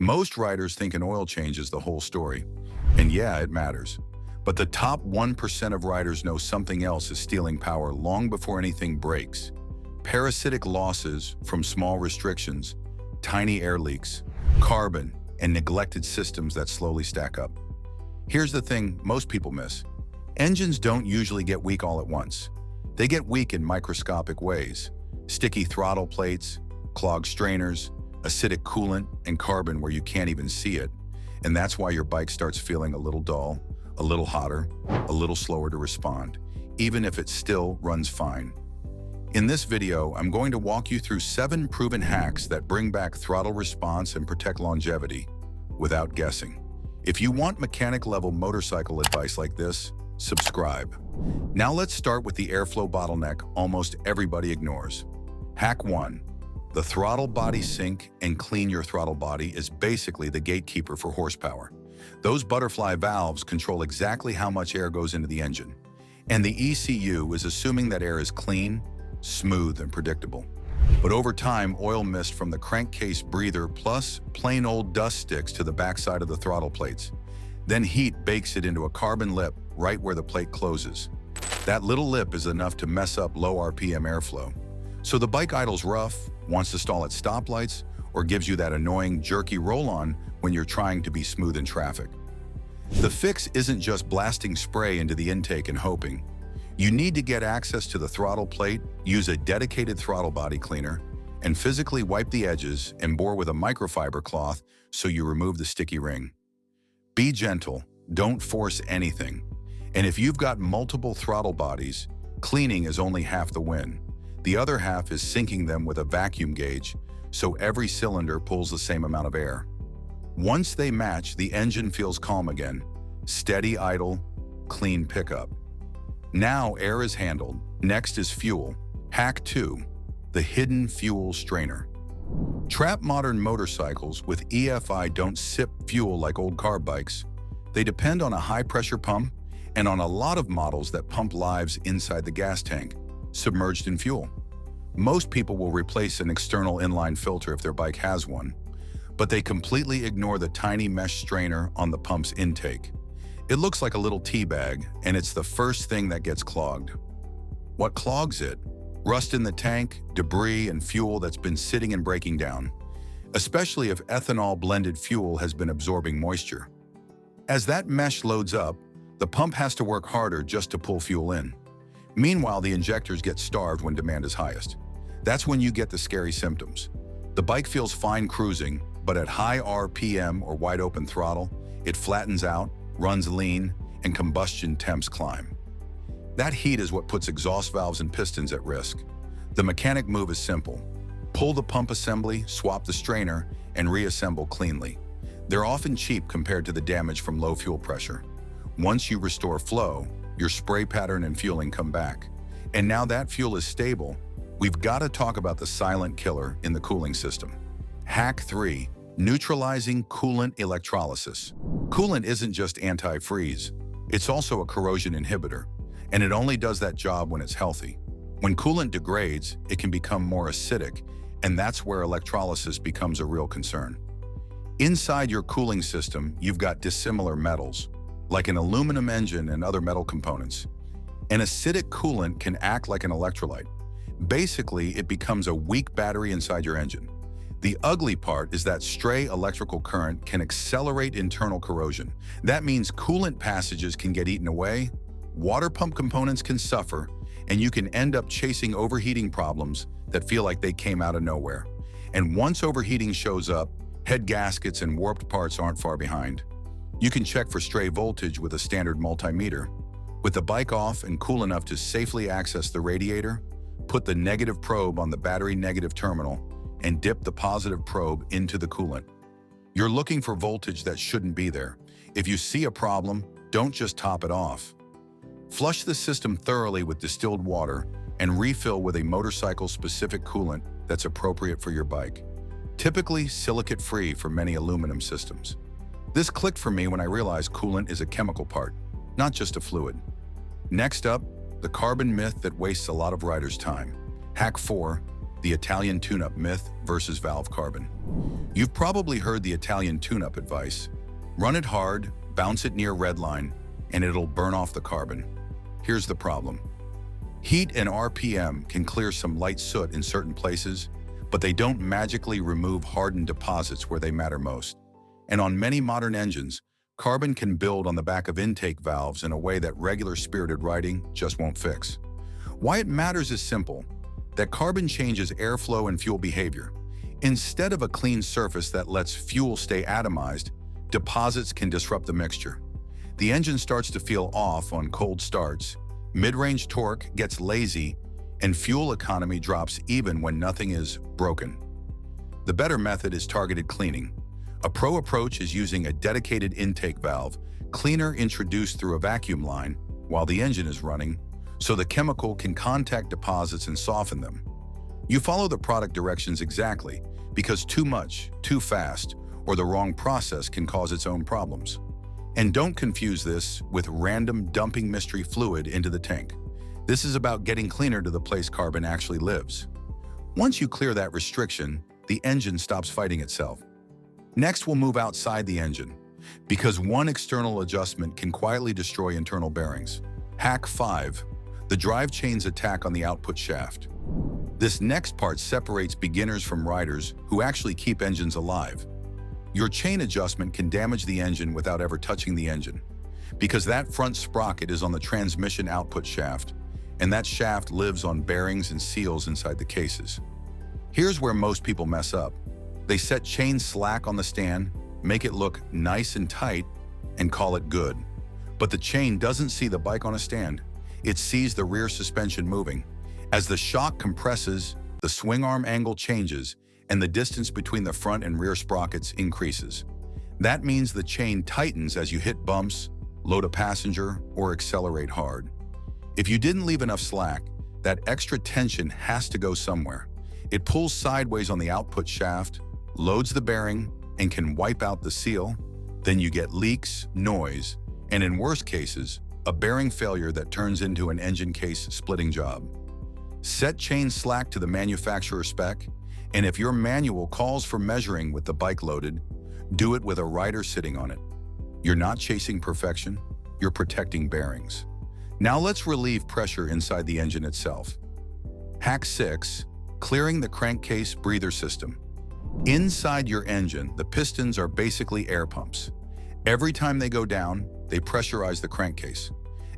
Most riders think an oil change is the whole story. And yeah, it matters. But the top 1% of riders know something else is stealing power long before anything breaks. Parasitic losses from small restrictions, tiny air leaks, carbon, and neglected systems that slowly stack up. Here's the thing most people miss. Engines don't usually get weak all at once. They get weak in microscopic ways. Sticky throttle plates, clogged strainers, acidic coolant, and carbon where you can't even see it. And that's why your bike starts feeling a little dull, a little hotter, a little slower to respond, even if it still runs fine. In this video, I'm going to walk you through 7 proven hacks that bring back throttle response and protect longevity without guessing. If you want mechanic-level motorcycle advice like this, subscribe. Now let's start with the airflow bottleneck almost everybody ignores. Hack 1. The throttle body sink and clean your throttle body is basically the gatekeeper for horsepower. Those butterfly valves control exactly how much air goes into the engine. And the ECU is assuming that air is clean, smooth, and predictable. But over time, oil mist from the crankcase breather plus plain old dust sticks to the backside of the throttle plates. Then heat bakes it into a carbon lip right where the plate closes. That little lip is enough to mess up low RPM airflow. So the bike idles rough, wants to stall at stoplights, or gives you that annoying jerky roll-on when you're trying to be smooth in traffic. The fix isn't just blasting spray into the intake and hoping. You need to get access to the throttle plate, use a dedicated throttle body cleaner, and physically wipe the edges and bore with a microfiber cloth so you remove the sticky ring. Be gentle, don't force anything. And if you've got multiple throttle bodies, cleaning is only half the win. The other half is syncing them with a vacuum gauge, so every cylinder pulls the same amount of air. Once they match, the engine feels calm again. Steady idle, clean pickup. Now air is handled. Next is fuel. Hack 2. The hidden fuel strainer. Trap modern motorcycles with EFI don't sip fuel like old car bikes. They depend on a high-pressure pump and on a lot of models that pump lives inside the gas tank, submerged in fuel. Most people will replace an external inline filter if their bike has one, but they completely ignore the tiny mesh strainer on the pump's intake. It looks like a little tea bag, and it's the first thing that gets clogged. What clogs it? Rust in the tank, debris, and fuel that's been sitting and breaking down, especially if ethanol-blended fuel has been absorbing moisture. As that mesh loads up, the pump has to work harder just to pull fuel in. Meanwhile, the injectors get starved when demand is highest. That's when you get the scary symptoms. The bike feels fine cruising, but at high RPM or wide open throttle, it flattens out, runs lean, and combustion temps climb. That heat is what puts exhaust valves and pistons at risk. The mechanic move is simple. Pull the pump assembly, swap the strainer, and reassemble cleanly. They're often cheap compared to the damage from low fuel pressure. Once you restore flow, your spray pattern and fueling come back. And now that fuel is stable, we've got to talk about the silent killer in the cooling system. Hack 3. Neutralizing coolant electrolysis. Coolant isn't just anti-freeze. It's also a corrosion inhibitor, and it only does that job when it's healthy. When coolant degrades, it can become more acidic, and that's where electrolysis becomes a real concern. Inside your cooling system, you've got dissimilar metals, like an aluminum engine and other metal components. An acidic coolant can act like an electrolyte. Basically, it becomes a weak battery inside your engine. The ugly part is that stray electrical current can accelerate internal corrosion. That means coolant passages can get eaten away, water pump components can suffer, and you can end up chasing overheating problems that feel like they came out of nowhere. And once overheating shows up, head gaskets and warped parts aren't far behind. You can check for stray voltage with a standard multimeter. With the bike off and cool enough to safely access the radiator, put the negative probe on the battery negative terminal and dip the positive probe into the coolant. You're looking for voltage that shouldn't be there. If you see a problem, don't just top it off. Flush the system thoroughly with distilled water and refill with a motorcycle-specific coolant that's appropriate for your bike. Typically silicate-free for many aluminum systems. This clicked for me when I realized coolant is a chemical part, not just a fluid. Next up, the carbon myth that wastes a lot of riders' time. Hack 4. the Italian tune-up myth versus valve carbon. You've probably heard the Italian tune-up advice. Run it hard, bounce it near red line, and it'll burn off the carbon. Here's the problem. Heat and RPM can clear some light soot in certain places, but they don't magically remove hardened deposits where they matter most. And on many modern engines, carbon can build on the back of intake valves in a way that regular spirited riding just won't fix. Why it matters is simple, that carbon changes airflow and fuel behavior. Instead of a clean surface that lets fuel stay atomized, deposits can disrupt the mixture. The engine starts to feel off on cold starts, mid-range torque gets lazy, and fuel economy drops even when nothing is broken. The better method is targeted cleaning. A pro approach is using a dedicated intake valve, cleaner introduced through a vacuum line while the engine is running, so the chemical can contact deposits and soften them. You follow the product directions exactly, because too much, too fast, or the wrong process can cause its own problems. And don't confuse this with random dumping mystery fluid into the tank. This is about getting cleaner to the place carbon actually lives. Once you clear that restriction, the engine stops fighting itself. Next, we'll move outside the engine, because one external adjustment can quietly destroy internal bearings. Hack 5. The drive chain's attack on the output shaft. This next part separates beginners from riders who actually keep engines alive. Your chain adjustment can damage the engine without ever touching the engine, because that front sprocket is on the transmission output shaft, and that shaft lives on bearings and seals inside the cases. Here's where most people mess up. They set chain slack on the stand, make it look nice and tight, and call it good. But the chain doesn't see the bike on a stand. It sees the rear suspension moving. As the shock compresses, the swing arm angle changes, and the distance between the front and rear sprockets increases. That means the chain tightens as you hit bumps, load a passenger, or accelerate hard. If you didn't leave enough slack, that extra tension has to go somewhere. It pulls sideways on the output shaft, loads the bearing, and can wipe out the seal. Then you get leaks, noise, and in worst cases, a bearing failure that turns into an engine case splitting job. Set chain slack to the manufacturer spec, and if your manual calls for measuring with the bike loaded, do it with a rider sitting on it. You're not chasing perfection, you're protecting bearings. Now let's relieve pressure inside the engine itself. Hack 6. Clearing the crankcase breather system. Inside your engine, the pistons are basically air pumps. Every time they go down, they pressurize the crankcase.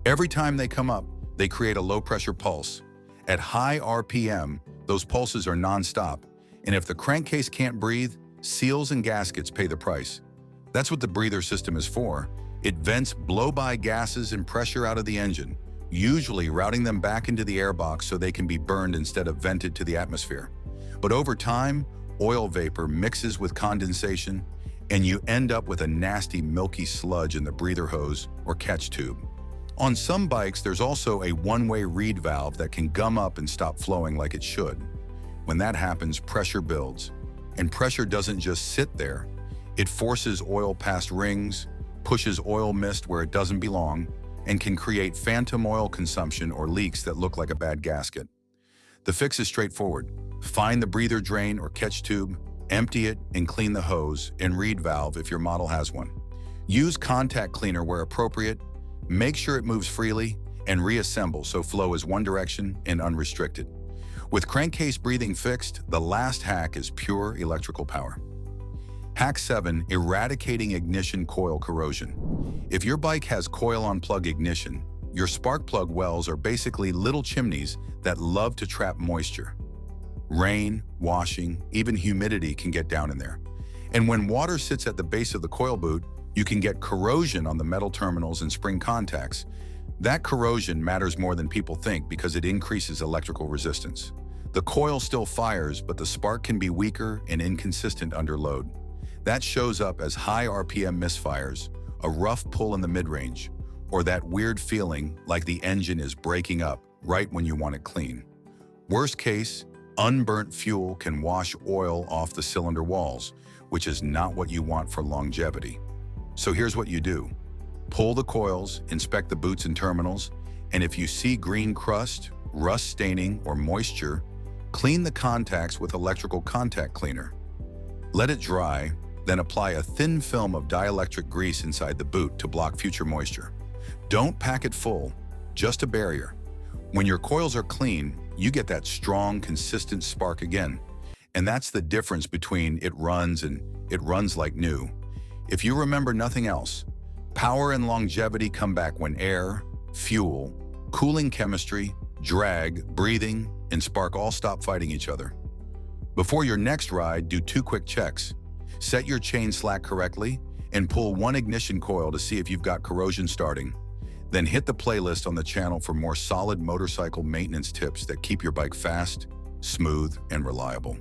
Every time they come up, they create a low-pressure pulse. At high RPM, those pulses are non-stop, and if the crankcase can't breathe, seals and gaskets pay the price. That's what the breather system is for. It vents blow-by gases and pressure out of the engine, usually routing them back into the airbox so they can be burned instead of vented to the atmosphere. But over time, oil vapor mixes with condensation, and you end up with a nasty milky sludge in the breather hose or catch tube. On some bikes, there's also a one-way reed valve that can gum up and stop flowing like it should. When that happens, pressure builds. And pressure doesn't just sit there. It forces oil past rings, pushes oil mist where it doesn't belong, and can create phantom oil consumption or leaks that look like a bad gasket. The fix is straightforward. Find the breather drain or catch tube, empty it, and clean the hose and reed valve if your model has one. Use contact cleaner where appropriate, make sure it moves freely, and reassemble so flow is one direction and unrestricted. With crankcase breathing fixed, the last hack is pure electrical power. Hack 7. Eradicating ignition coil corrosion. If your bike has coil-on-plug ignition, your spark plug wells are basically little chimneys that love to trap moisture. Rain, washing, even humidity can get down in there. And when water sits at the base of the coil boot, you can get corrosion on the metal terminals and spring contacts. That corrosion matters more than people think because it increases electrical resistance. The coil still fires, but the spark can be weaker and inconsistent under load. That shows up as high RPM misfires, a rough pull in the mid-range, or that weird feeling like the engine is breaking up right when you want it clean. Worst case, unburnt fuel can wash oil off the cylinder walls, which is not what you want for longevity. So here's what you do. Pull the coils, inspect the boots and terminals, and if you see green crust, rust staining, or moisture, Clean the contacts with electrical contact cleaner. Let it dry, then apply a thin film of dielectric grease inside the boot to block future moisture. Don't pack it full, just a barrier. When your coils are clean, you get that strong, consistent spark again. And that's the difference between it runs and it runs like new. If you remember nothing else, power and longevity come back when air, fuel, cooling chemistry, drag, breathing, and spark all stop fighting each other. Before your next ride, do 2 quick checks. Set your chain slack correctly and pull 1 ignition coil to see if you've got corrosion starting. Then hit the playlist on the channel for more solid motorcycle maintenance tips that keep your bike fast, smooth, and reliable.